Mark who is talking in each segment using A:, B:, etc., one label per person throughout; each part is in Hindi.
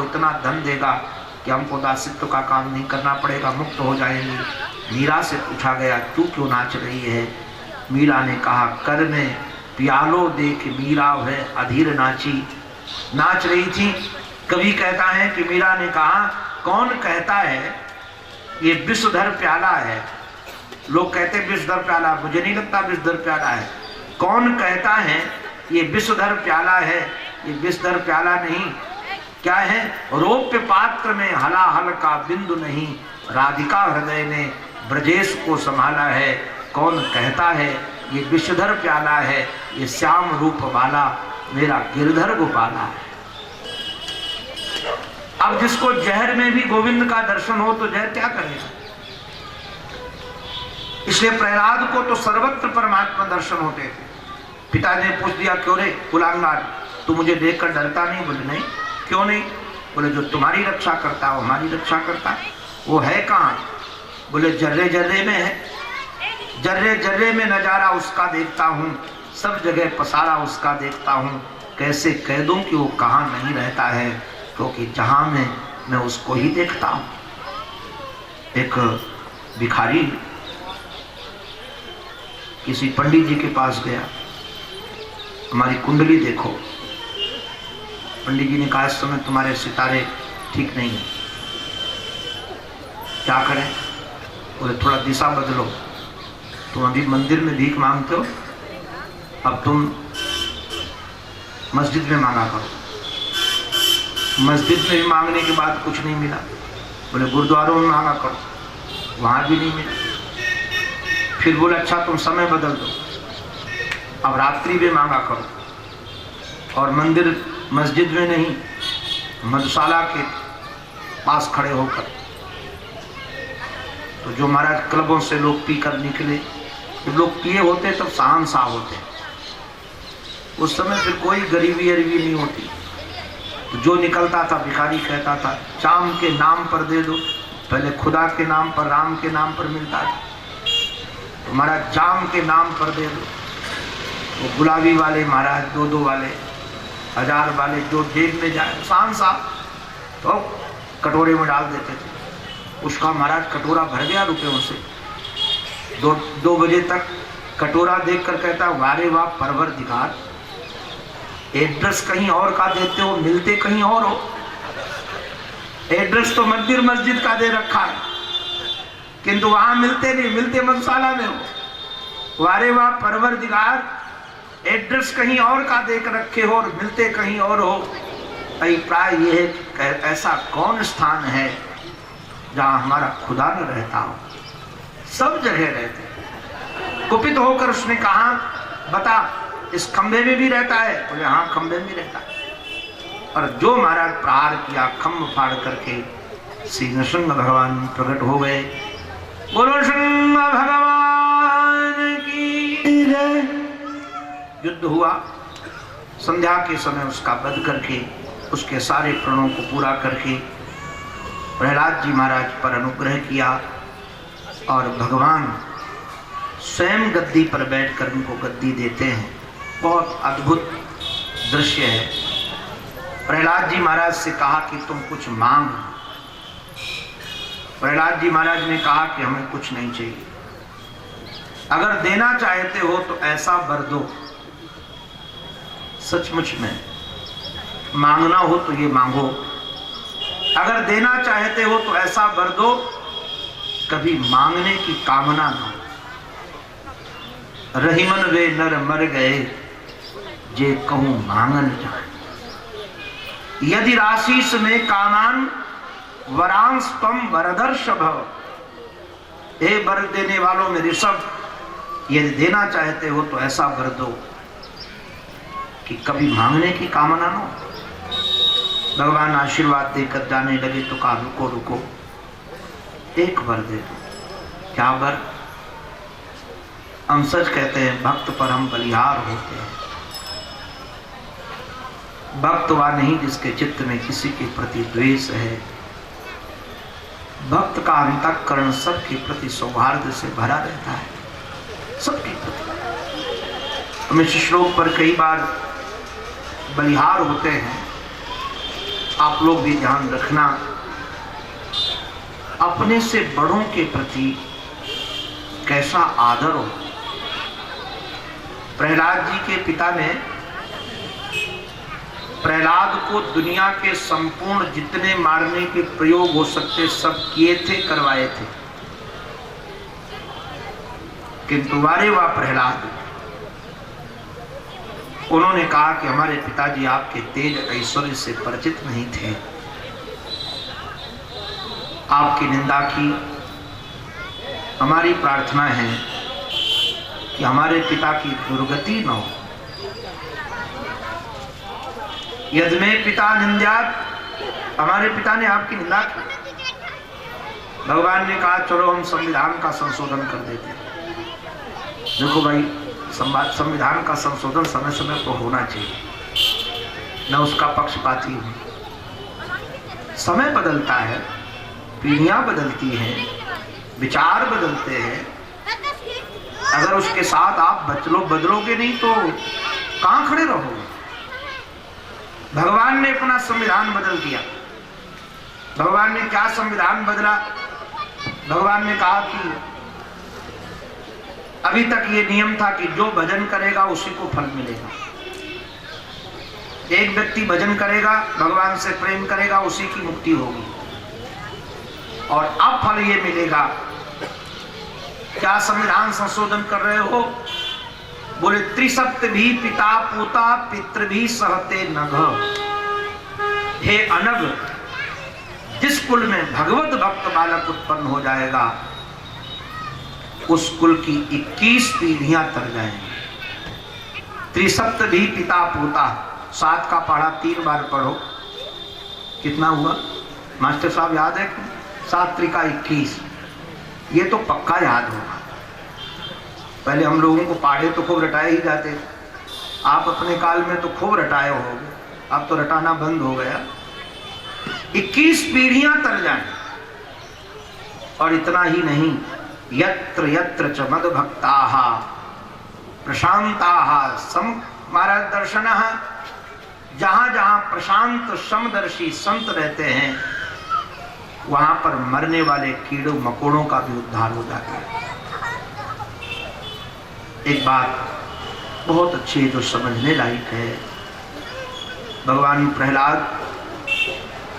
A: इतना धन देगा कि हमको दासित्व का काम नहीं करना पड़ेगा, मुक्त हो जाएंगे। मीरा से पूछा गया तू क्यों नाच रही है? मीरा ने कहा कर में प्यालो देख मीरा है अधीर नाची। नाच रही थी। कवि कहता है कि मीरा ने कहा कौन कहता है ये विषधर प्याला है। लोग कहते हैं विषधर प्याला, मुझे नहीं लगता विषधर प्याला है। कौन कहता है ये विषधर प्याला है? ये विषधर प्याला नहीं, क्या है? रौप्य पात्र में हलाहल का बिंदु नहीं, राधिका हृदय ने ब्रजेश को संभाला है। कौन कहता है ये विषधर प्याला है? ये श्याम रूप वाला मेरा गिरधर गोपाला है। अब जिसको जहर में भी गोविंद का दर्शन हो तो जहर क्या करेगा? इसलिए प्रहलाद को तो सर्वत्र परमात्मा दर्शन होते थे। पिता ने पूछ दिया क्यों रे कुलांगार, तू मुझे देखकर डरता नहीं? बोले नहीं। क्यों नहीं? बोले जो तुम्हारी रक्षा करता है वो हमारी रक्षा करता है। वो है कहाँ? बोले जर्रे जर्रे में है। जर्रे जर्रे में नजारा उसका देखता हूँ, सब जगह पसारा उसका देखता हूँ। कैसे कह दूं कि वो कहाँ नहीं रहता है, क्योंकि जहाँ मैं उसको ही देखता हूँ। एक भिखारी किसी पंडित जी के पास गया, हमारी कुंडली देखो। पंडित जी ने कहा इस समय तुम्हारे सितारे ठीक नहीं है, क्या करें? बोले थोड़ा दिशा बदलो। तुम अभी मंदिर में भीख मांगते हो, अब तुम मस्जिद में मांगा करो। मस्जिद में भी मांगने के बाद कुछ नहीं मिला। बोले गुरुद्वारों में मांगा करो, वहां भी नहीं मिला। फिर बोले अच्छा तुम समय बदल दो, अब रात्रि में मांगा करो। और मंदिर मस्जिद में नहीं, मधुशाला के पास खड़े होकर। तो जो महाराज क्लबों से लोग पी कर निकले, जब लोग पिए होते तब शहंशाह होते। उस समय फिर कोई गरीबी अरीबी नहीं होती। तो जो निकलता था भिखारी कहता था चाम के नाम पर दे दो। पहले खुदा के नाम पर, राम के नाम पर मिलता था, तो महाराज जाम के नाम पर दे दो। वो गुलाबी वाले महाराज 2-2 वाले, 1000 वाले जो जेब में जाए शहंशाह, तो कटोरे में डाल देते थे। उसका महाराज कटोरा भर गया रुपयों से। 2 बजे तक कटोरा देखकर कहता वारे वाह परवरदिगार, एड्रेस कहीं और का देते हो, मिलते कहीं और हो। एड्रेस तो मंदिर मस्जिद का दे रखा है, किंतु वहां मिलते नहीं, मिलते मधुशाला में हो। वारे वाह परवरदिगार, एड्रेस कहीं और का देख रखे हो और मिलते कहीं और हो। अभिप्राय ये है कि ऐसा कौन स्थान है जहां हमारा खुदा न रहता हो? सब जगह रहते। कुपित होकर उसने कहा बता इस खंबे में भी रहता है? बोले हाँ खंबे में रहता है। और जो महाराज प्रहार किया, खम्भ फाड़ करके श्री नृसिंह भगवान प्रकट हो गए। बोलो सिंह भगवान की जय। युद्ध हुआ। संध्या के समय उसका वध करके, उसके सारे प्रणों को पूरा करके प्रहलाद जी महाराज पर अनुग्रह किया और भगवान स्वयं गद्दी पर बैठकर उनको गद्दी देते हैं। बहुत अद्भुत दृश्य है। प्रहलाद जी महाराज से कहा कि तुम कुछ मांग। प्रहलाद जी महाराज ने कहा कि हमें कुछ नहीं चाहिए, अगर देना चाहते हो तो ऐसा वर दो। सचमुच में मांगना हो तो ये मांगो, अगर देना चाहते हो तो ऐसा वर दो कभी मांगने की कामना न हो। रहीमन वे नर मर गए जे कहूं मांगन जाए। यदि राशीस में कामान वरांश तम वरदर्श भव। हे वर देने वालों में ऋषभ, यदि देना चाहते हो तो ऐसा वर दो कि कभी मांगने की कामना न हो। भगवान आशीर्वाद देकर जाने लगे तो कहा रुको रुको, एक वर दे दो। क्या वर? हम सच कहते हैं भक्त पर हम बलिहार होते हैं। भक्त वह नहीं जिसके चित्त में किसी के प्रति द्वेष है। भक्त का अंतःकरण सबके प्रति सौहार्द से भरा रहता है, सबके प्रति। हम इस श्लोक पर कई बार बलिहार होते हैं आप लोग भी ध्यान रखना, अपने से बड़ों के प्रति कैसा आदर हो। प्रहलाद जी के पिता ने प्रहलाद को दुनिया के संपूर्ण जितने मारने के प्रयोग हो सकते सब किए थे, करवाए थे, किंतु वारे वाह प्रहलाद, उन्होंने कहा कि हमारे पिताजी आपके तेज ऐश्वर्य से परिचित नहीं थे, आपकी निंदा की। हमारी प्रार्थना है कि हमारे पिता की दुर्गति न हो। यदि में पिता निंद्यात, हमारे पिता ने आपकी निंदा की। भगवान ने कहा चलो हम संविधान का संशोधन कर देते हैं। देखो भाई, संविधान का संशोधन समय समय पर होना चाहिए, न उसका पक्षपाती हूं। समय बदलता है, पीढ़ियां बदलती हैं, विचार बदलते हैं। अगर उसके साथ आप बदलोगे नहीं तो कहां खड़े रहोगे। भगवान ने अपना संविधान बदल दिया। भगवान ने क्या संविधान बदला? भगवान ने कहा कि अभी तक ये नियम था कि जो भजन करेगा उसी को फल मिलेगा। एक व्यक्ति भजन करेगा, भगवान से प्रेम करेगा, उसी की मुक्ति होगी। और अब फल ये मिलेगा। क्या संविधान संशोधन कर रहे हो? बोले त्रिसप्त भी पिता पोता पितृ भी सहते नघ। हे अनग, जिस कुल में भगवत भक्त बालक उत्पन्न हो जाएगा उस कुल की 21 पीढ़ियां तर जाएंगी। त्रिसप्त भी पिता पोता, 7 का पढ़ा 3 बार पढ़ो, कितना हुआ मास्टर साहब याद है? 7 त्रिका 21। ये तो पक्का याद होगा। पहले हम लोगों को पढ़े तो खूब रटाए ही जाते। आप अपने काल में तो खूब रटाए होगे, अब तो रटाना बंद हो गया। 21 पीढ़ियां तर जाएं। और इतना ही नहीं, यत्र यत्र च मद भक्ताः प्रशांताः सम मार्गदर्शनः, जहां जहां प्रशांत समदर्शी संत रहते हैं वहां पर मरने वाले कीड़ों मकोड़ों का भी उद्धार हो जाता है। एक बात बहुत अच्छी जो समझने लायक है, भगवान प्रहलाद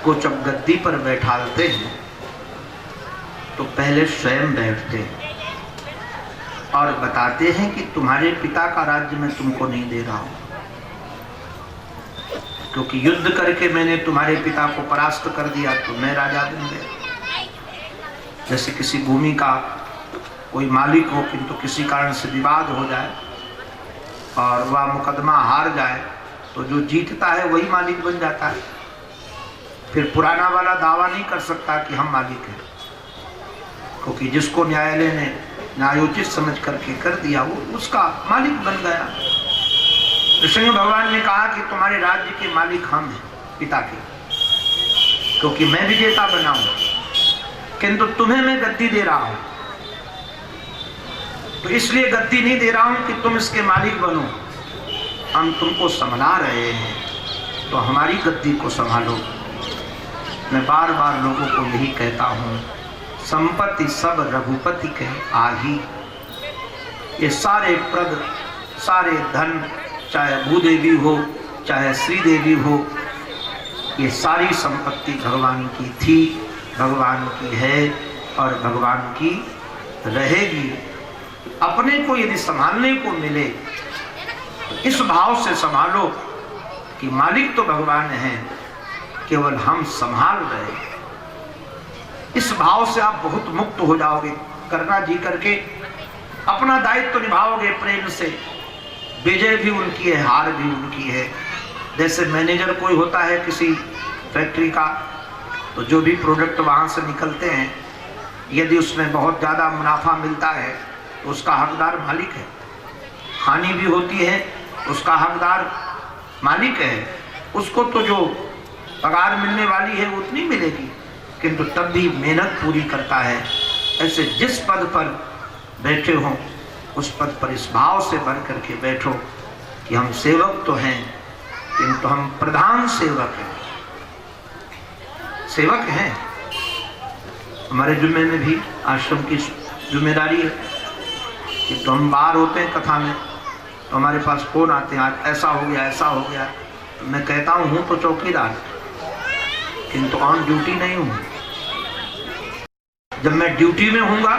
A: को जब गद्दी पर बैठाते हैं तो पहले स्वयं बैठते हैं और बताते हैं कि तुम्हारे पिता का राज्य मैं तुमको नहीं दे रहा हूं, क्योंकि युद्ध करके मैंने तुम्हारे पिता को परास्त कर दिया तो मैं राजा बन गया। जैसे किसी भूमि का कोई मालिक हो किंतु किसी कारण से विवाद हो जाए और वह मुकदमा हार जाए तो जो जीतता है वही मालिक बन जाता है। फिर पुराना वाला दावा नहीं कर सकता कि हम मालिक हैं, क्योंकि जिसको न्यायालय ने न्यायोचित समझ करके कर दिया वो उसका मालिक बन गया। कृष्ण भगवान ने कहा कि तुम्हारे राज्य के मालिक हम हैं, पिता के, क्योंकि मैं विजेता बना हूं, किंतु तुम्हें मैं गद्दी दे रहा हूं। तो इसलिए गद्दी नहीं दे रहा हूं कि तुम इसके मालिक बनो, हम तुमको संभला रहे हैं, तो हमारी गद्दी को संभालो। मैं बार बार लोगों को यही कहता हूं, संपत्ति सब रघुपति के आही। ये सारे प्रद, सारे धन, चाहे भूदेवी हो चाहे श्रीदेवी हो, ये सारी संपत्ति भगवान की थी, भगवान की है और भगवान की रहेगी। अपने को यदि संभालने को मिले तो इस भाव से संभालो कि मालिक तो भगवान है, केवल हम संभाल रहे हैं। इस भाव से आप बहुत मुक्त हो जाओगे। करना जी करके अपना दायित्व तो निभाओगे प्रेम से। विजय भी उनकी है, हार भी उनकी है। जैसे मैनेजर कोई होता है किसी फैक्ट्री का, तो जो भी प्रोडक्ट वहाँ से निकलते हैं यदि उसमें बहुत ज़्यादा मुनाफा मिलता है तो उसका हकदार मालिक है, हानि भी होती है उसका हकदार मालिक है। उसको तो जो पगार मिलने वाली है उतनी मिलेगी, किंतु तब भी मेहनत पूरी करता है। ऐसे जिस पद पर बैठे हों उस पद पर इस भाव से भर करके बैठो कि हम सेवक तो हैं किंतु हम प्रधान सेवक हैं। सेवक हैं। हमारे जुम्मे में भी आश्रम की जिम्मेदारी है कि तो हम बाहर होते हैं कथा में तो हमारे पास फोन आते हैं, आज ऐसा हो गया ऐसा हो गया। तो मैं कहता हूँ तो चौकीदार, किंतु ऑन ड्यूटी नहीं हूँ। जब मैं ड्यूटी में हूँगा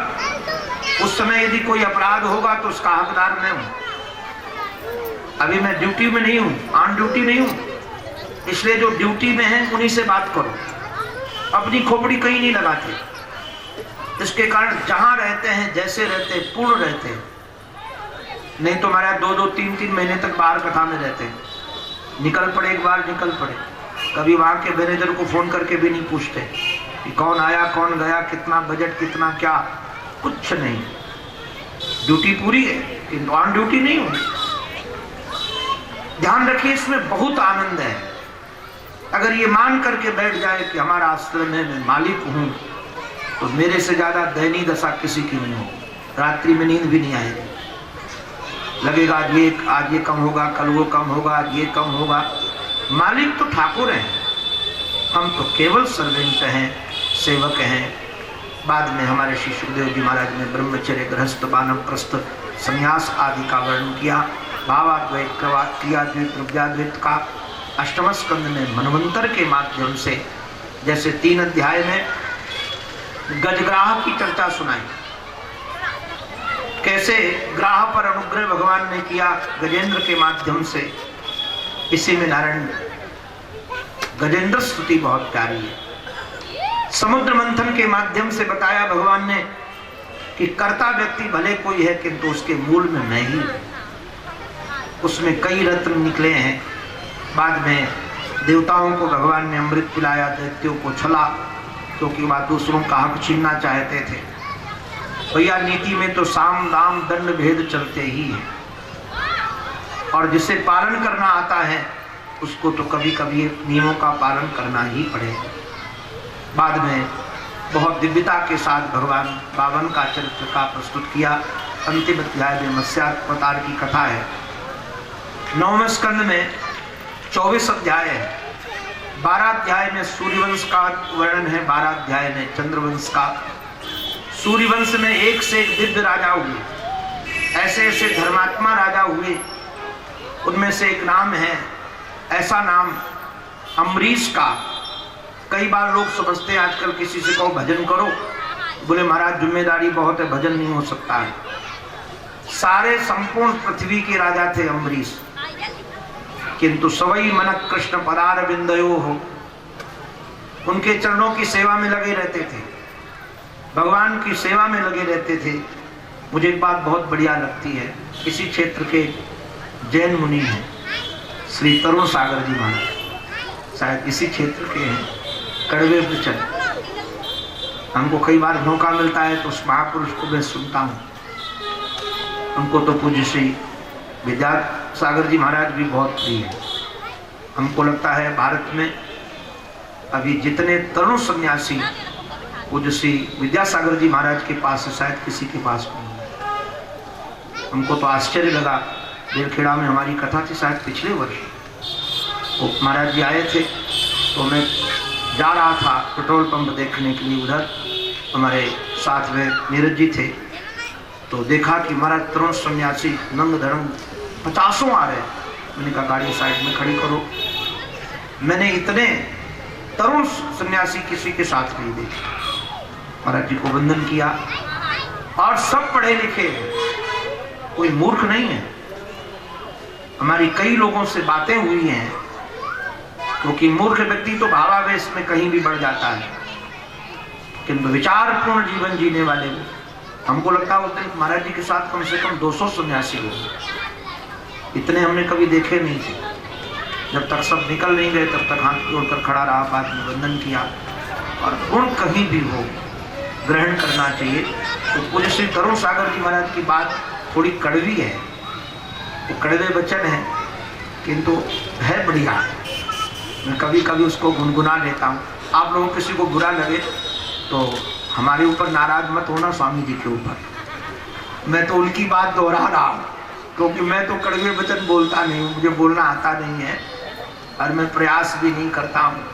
A: उस समय यदि कोई अपराध होगा तो उसका हकदार मैं हूँ। अभी मैं ड्यूटी में नहीं हूँ, ऑन ड्यूटी नहीं हूँ, इसलिए जो ड्यूटी में है उन्हीं से बात करो, अपनी खोपड़ी कहीं नहीं लगाते। इसके कारण जहां रहते हैं जैसे रहते हैं पूर्ण रहते हैं। नहीं तो हमारे 2-2, 3-3 महीने तक बाहर कथा में रहते हैं, निकल पड़े एक बार निकल पड़े। कभी वहां के मैनेजर को फोन करके भी नहीं पूछते कि कौन आया कौन गया, कितना बजट कितना क्या, कुछ नहीं। ड्यूटी पूरी है किंतु ऑन ड्यूटी नहीं हूं। ध्यान रखिए, इसमें बहुत आनंद है। अगर ये मान करके बैठ जाए कि हमारा आश्रम है, मैं मालिक हूं, तो मेरे से ज्यादा दयनीय दशा किसी की नहीं हो। रात्रि में नींद भी नहीं आएगी, लगेगा आज ये कम होगा, कल वो कम होगा, आज ये कम होगा। मालिक तो ठाकुर हैं, हम तो केवल सर्वेंट हैं, सेवक हैं। बाद में हमारे श्री सुखदेव जी महाराज ने ब्रह्मचर्य, गृहस्थ, वानप्रस्थ, संन्यास आदि का वर्णन किया। भावाद्वैत, क्रियाद्वैत, द्रव्याद्वैत का अष्टम स्कंद में मनवंतर के माध्यम से, जैसे 3 अध्याय में गजग्राह की चर्चा सुनाई, कैसे ग्राह पर अनुग्रह भगवान ने किया गजेंद्र के माध्यम से। इसी में नारायण गजेंद्र स्तुति बहुत प्यारी है। समुद्र मंथन के माध्यम से बताया भगवान ने कि कर्ता व्यक्ति भले कोई है किंतु उसके मूल में मैं ही, उसमें कई रत्न निकले हैं। बाद में देवताओं को भगवान ने अमृत पिलाया, दैत्यों को छला, क्योंकि वह दूसरों का हक छीनना चाहते थे। भैया नीति में तो साम दाम दंड भेद चलते ही है, और जिसे पालन करना आता है उसको तो कभी कभी नियमों का पालन करना ही पड़ेगा। बाद में बहुत दिव्यता के साथ भगवान बावन का चरित्र का प्रस्तुत किया। अंतिम अध्याय में मत्स्यावतार की कथा है। 9वें स्कंद में 24 अध्याय है। 12 अध्याय में सूर्यवंश का वर्णन है, 12 अध्याय में चंद्रवंश का। सूर्यवंश में एक से एक दिव्य राजा हुए, ऐसे ऐसे धर्मात्मा राजा हुए। उनमें से एक नाम है, ऐसा नाम अम्बरीश का। कई बार लोग समझते हैं, आजकल किसी से कहो भजन करो, बोले महाराज जिम्मेदारी बहुत है, भजन नहीं हो सकता है। सारे संपूर्ण पृथ्वी के राजा थे अम्बरीश, किंतु सवई मन कृष्ण पदार बिंदयो हो, उनके चरणों की सेवा में लगे रहते थे, भगवान की सेवा में लगे रहते थे। मुझे एक बात बहुत बढ़िया लगती है, इसी क्षेत्र के जैन मुनि हैं श्री तरुण सागर जी महाराज, शायद इसी क्षेत्र के हैं, कड़वे वचन। हमको कई बार मौका मिलता है तो उस महापुरुष को मैं सुनता हूँ। हमको तो पूज्य श्री विद्यासागर जी महाराज भी बहुत प्रिय है। हमको लगता है भारत में अभी जितने तरुण सन्यासी पूज्य श्री विद्यासागर जी महाराज के पास है, शायद किसी के पास नहीं है। हमको तो आश्चर्य लगा, बेलखेड़ा में हमारी कथा थी शायद पिछले वर्ष, वो महाराज जी आए थे तो मैं जा रहा था पेट्रोल पंप देखने के लिए, उधर हमारे साथ में नीरज जी थे, तो देखा कि महाराज तरुण सन्यासी नंग धर्म 50 आ रहे। मैंने कहा गाड़ी साइड में खड़ी करो। मैंने इतने तरुण सन्यासी किसी के साथ नहीं देखे। महाराज जी को वंदन किया, और सब पढ़े लिखे हैं, कोई मूर्ख नहीं है। हमारी कई लोगों से बातें हुई हैं, क्योंकि मूर्ख व्यक्ति तो भावावेश में कहीं भी बढ़ जाता है, किंतु विचारपूर्ण जीवन जीने वाले वो, हमको लगता है उस दिन महाराज जी के साथ कम से कम 200 सन्यासी लोग, इतने हमने कभी देखे नहीं थे। जब तक सब निकल नहीं गए तब तक हाथ जोड़कर खड़ा रहा, बाद में वंदन किया। और गुण कहीं भी हो ग्रहण करना चाहिए। तो पूज्य श्री तरुण सागर जी महाराज की बात थोड़ी कड़वी है, वो कड़वे वचन है, किंतु है बढ़िया। मैं कभी कभी उसको गुनगुना लेता हूँ। आप लोगों किसी को बुरा लगे तो हमारे ऊपर नाराज मत होना, स्वामी जी के ऊपर। मैं तो उनकी बात दोहरा रहा हूँ, क्योंकि मैं तो कड़वे वचन बोलता नहीं हूँ, मुझे बोलना आता नहीं है और मैं प्रयास भी नहीं करता हूँ।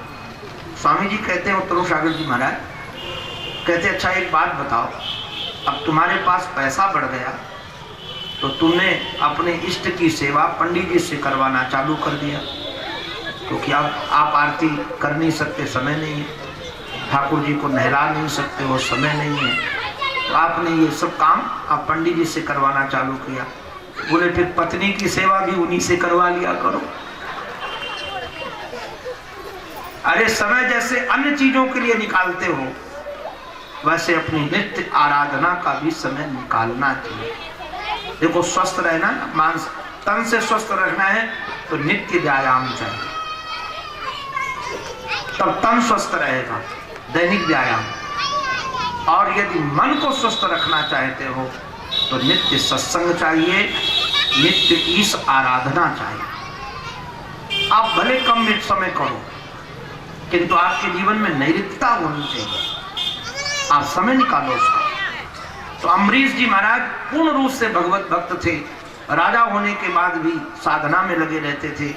A: स्वामी जी कहते हैं उत्तरो सागर जी महाराज, कहते अच्छा एक बात बताओ, अब तुम्हारे पास पैसा बढ़ गया तो तुमने अपने इष्ट की सेवा पंडित जी से करवाना चालू कर दिया, क्योंकि आप आरती कर नहीं सकते, समय नहीं है, ठाकुर जी को नहला नहीं सकते, वो समय नहीं है, तो आपने ये सब काम आप पंडित जी से करवाना चालू किया। बोले फिर पत्नी की सेवा भी उन्हीं से करवा लिया करो। अरे समय जैसे अन्य चीजों के लिए निकालते हो, वैसे अपनी नित्य आराधना का भी समय निकालना चाहिए। देखो स्वस्थ रहना, मानस तन से स्वस्थ रखना है तो नित्य व्यायाम चाहिए, तब तन स्वस्थ रहेगा, दैनिक व्यायाम। और यदि मन को स्वस्थ रखना चाहते हो तो नित्य सत्संग चाहिए, नित्य ईश आराधना चाहिए। आप भले कम समय करो, किंतु आपके जीवन में नैतिकता होनी चाहिए, आप समय निकालो उसका। तो अम्बरीश जी महाराज पूर्ण रूप से भगवत भक्त थे, राजा होने के बाद भी साधना में लगे रहते थे।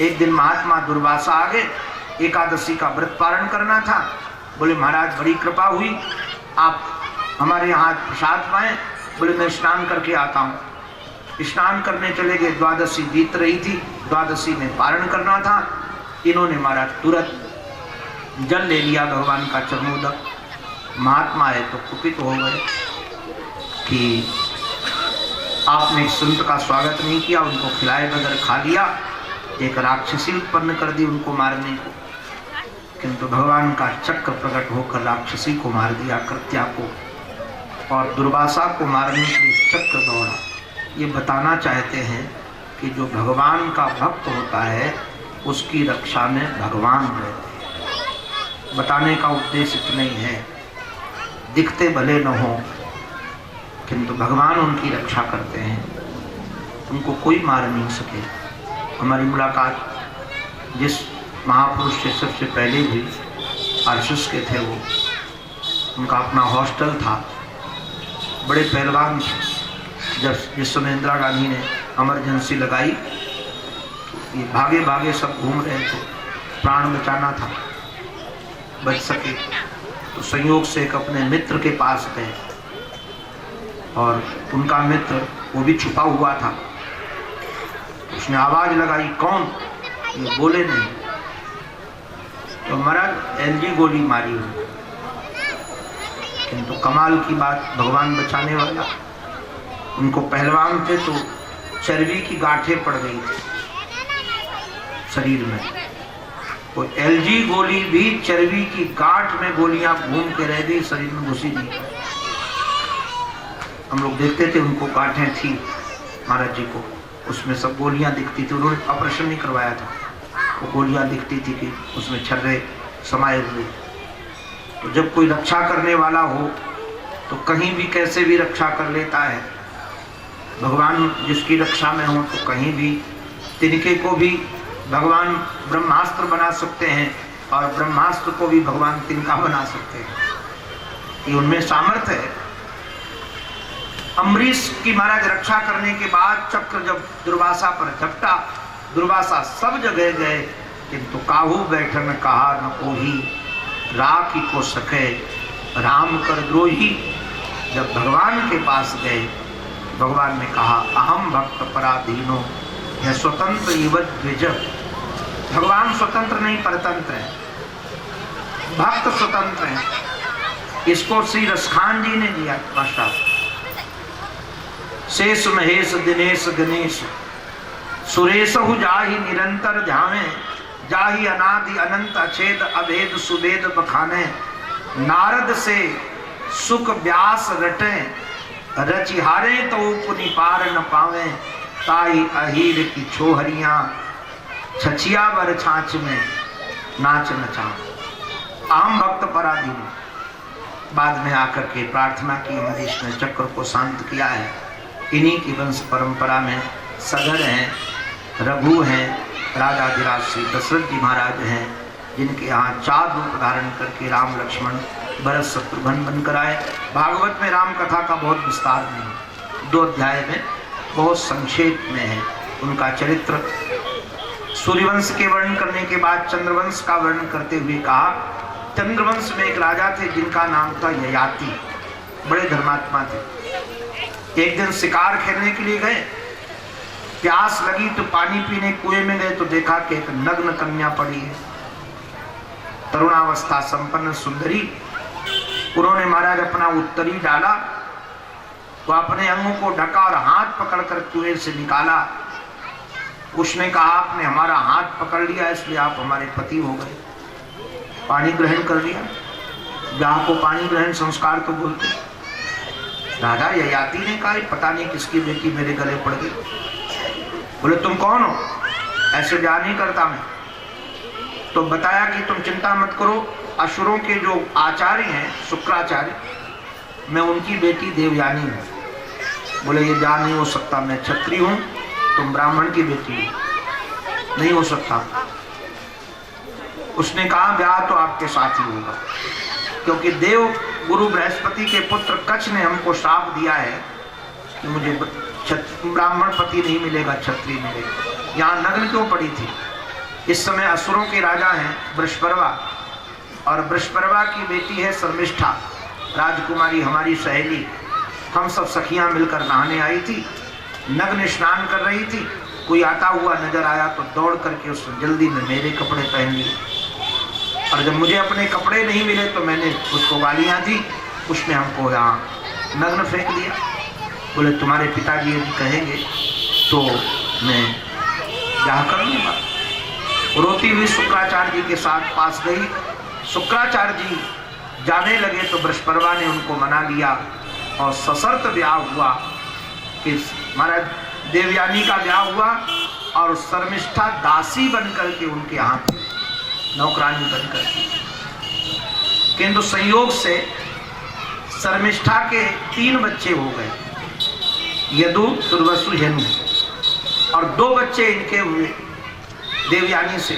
A: एक दिन महात्मा दुर्वासा आ गए, एकादशी का व्रत पारण करना था। बोले महाराज बड़ी कृपा हुई, आप हमारे यहाँ प्रसाद पाए। बोले मैं स्नान करके आता हूँ। स्नान करने चले गए, द्वादशी बीत रही थी, द्वादशी में पारण करना था। इन्होंने महाराज तुरंत जल ले लिया भगवान का चरणोदक। महात्मा है तो कुपित हो गए कि आपने संत का स्वागत नहीं किया, उनको खिलाए बगैर खा लिया, एक राक्षसी उत्पन्न कर दी उनको मारने को। किंतु भगवान का चक्र प्रकट होकर राक्षसी को मार दिया, कृत्या को, और दुर्वासा को मारने के लिए चक्र दौड़ा। ये बताना चाहते हैं कि जो भगवान का भक्त होता है उसकी रक्षा में भगवान रहते हैं। बताने का उद्देश्य इतना ही है, दिखते भले न हो किंतु भगवान उनकी रक्षा करते हैं, उनको कोई मार नहीं सके। हमारी मुलाकात जिस महापुरुष से सबसे पहले हुई, आरएसएस के थे वो, उनका अपना हॉस्टल था, बड़े पहलवान थे। जब जिस समय इंदिरा गांधी ने इमरजेंसी लगाई, ये भागे भागे सब घूम रहे थे, प्राण बचाना था, बच सके तो संयोग से एक अपने मित्र के पास गए, और उनका मित्र वो भी छुपा हुआ था। उसने आवाज लगाई, कौन? ये बोले नहीं, तो महाराज एलजी गोली मारी उनको। किंतु कमाल की बात, भगवान बचाने वाला। उनको पहलवान थे तो चर्बी की गांठें पड़ गई थी शरीर में, वो एलजी गोली भी चर्बी की गांठ में गोलियां घूम के रह गई, शरीर में घुसी नहीं। हम लोग देखते थे, उनको गांठें थी महाराज जी को, उसमें सब गोलियां दिखती थी। उन्होंने ऑपरेशन नहीं करवाया था, वो गोलियां दिखती थी कि उसमें छर्रे समाये हुए। तो जब कोई रक्षा करने वाला हो तो कहीं भी कैसे भी रक्षा कर लेता है। भगवान जिसकी रक्षा में हो तो कहीं भी, तिनके को भी भगवान ब्रह्मास्त्र बना सकते हैं और ब्रह्मास्त्र को भी भगवान तिनका बना सकते हैं, ये उनमें सामर्थ्य है। अम्बरीश की महाराज रक्षा करने के बाद चक्र जब दुर्वासा पर झपटा, दुर्वासा सब जगह गए, किंतु काहू बैठन कहा न कोही, राखी को सके राम कर द्रोही। जब भगवान के पास गए, भगवान ने कहा अहम भक्त पराधीनो, यह स्वतंत्र इव द्विज। भगवान स्वतंत्र नहीं, परतंत्र है, भक्त स्वतंत्र है। इसको श्री रसखान जी ने दिया भाषा। शेष महेश दिनेश गणेश सुरेशहु जाहि निरंतर ध्यावे, जाहि अनादि अनंत अछेद अभेद सुभेद बखाने। नारद से सुख व्यास रटे, रचिहारे तो पुनि पार न पावे। ताई अहीर की छोहरियां, छछिया बर छाछ में नाच नचा। आम भक्त पराधीन। बाद में आकर के प्रार्थना की, अम्बरीश ने चक्र को शांत किया है। इन्हीं की वंश परंपरा में सगर हैं, रघु हैं, राजाधिराज श्री दशरथ जी महाराज हैं, जिनके यहाँ 4 रूप धारण करके राम लक्ष्मण भरत शत्रुघ्न बनकर आए। भागवत में राम कथा का बहुत विस्तार नहीं, 2 अध्याय में बहुत संक्षेप में है उनका चरित्र। सूर्यवंश के वर्णन करने के बाद चंद्रवंश का वर्णन करते हुए कहा, चंद्रवंश में एक राजा थे जिनका नाम था ययाति, बड़े धर्मात्मा थे। एक दिन शिकार खेलने के लिए गए, प्यास लगी तो पानी पीने कुएं में गए तो देखा कि एक नग्न कन्या पड़ी है, तरुणावस्था संपन्न सुंदरी। उन्होंने महाराज अपना उत्तरी डाला, वो अपने अंगों को ढका और हाथ पकड़कर कुएं से निकाला। उसने कहा, आपने हमारा हाथ पकड़ लिया इसलिए आप हमारे पति हो गए, पानी ग्रहण कर लिया। ब्याह को पानी ग्रहण संस्कार तो बोलते। राजा ययाति ने कहा, पता नहीं किसकी बेटी मेरे गले पड़ गई। बोले, तुम कौन हो? ऐसे ब्याह नहीं करता मैं। तो बताया कि तुम चिंता मत करो, असुरों के जो आचार्य हैं शुक्राचार्य, मैं उनकी बेटी देवयानी हूँ। बोले, ये ब्याह नहीं हो सकता, मैं क्षत्रिय हूँ, तुम ब्राह्मण की बेटी हो, नहीं हो सकता। उसने कहा, ब्याह तो आपके साथ ही होगा, क्योंकि देव गुरु बृहस्पति के पुत्र कच्छ ने हमको श्राप दिया है कि मुझे ब्राह्मण पति नहीं मिलेगा, क्षत्रिय मिलेगा। यहाँ नग्न क्यों पड़ी थी? इस समय असुरों के राजा हैं वृषपर्वा, और वृषपर्वा की बेटी है शर्मिष्ठा, राजकुमारी, हमारी सहेली। हम सब सखियां मिलकर नहाने आई थी, नग्न स्नान कर रही थी। कोई आता हुआ नजर आया तो दौड़ करके उसने जल्दी में मेरे कपड़े पहन लिए, और जब मुझे अपने कपड़े नहीं मिले तो मैंने उसको गालियां दी, उसने हमको यहाँ नग्न फेंक दिया। बोले, तुम्हारे पिताजी यदि कहेंगे तो मैं ब्याह कर लूँगा। रोती हुई शुक्राचार्य जी के साथ पास गई। शुक्राचार्य जी जाने लगे तो वृषपर्वा ने उनको मना लिया और सशर्त ब्याह हुआ कि महाराज देवयानी का ब्याह हुआ, और शर्मिष्ठा दासी बनकर के उनके यहाँ पे नौकरानी बनकर के। किंतु संयोग से शर्मिष्ठा के 3 बच्चे हो गए, यदु, दुर्वसु, हेनु, और 2 बच्चे इनके हुए देवयानी से।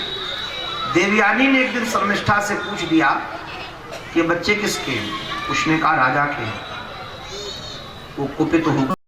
A: देवयानी ने एक दिन शर्मिष्ठा से पूछ दिया कि बच्चे किसके हैं? उसने कहा, राजा के हैं। वो कुपित हो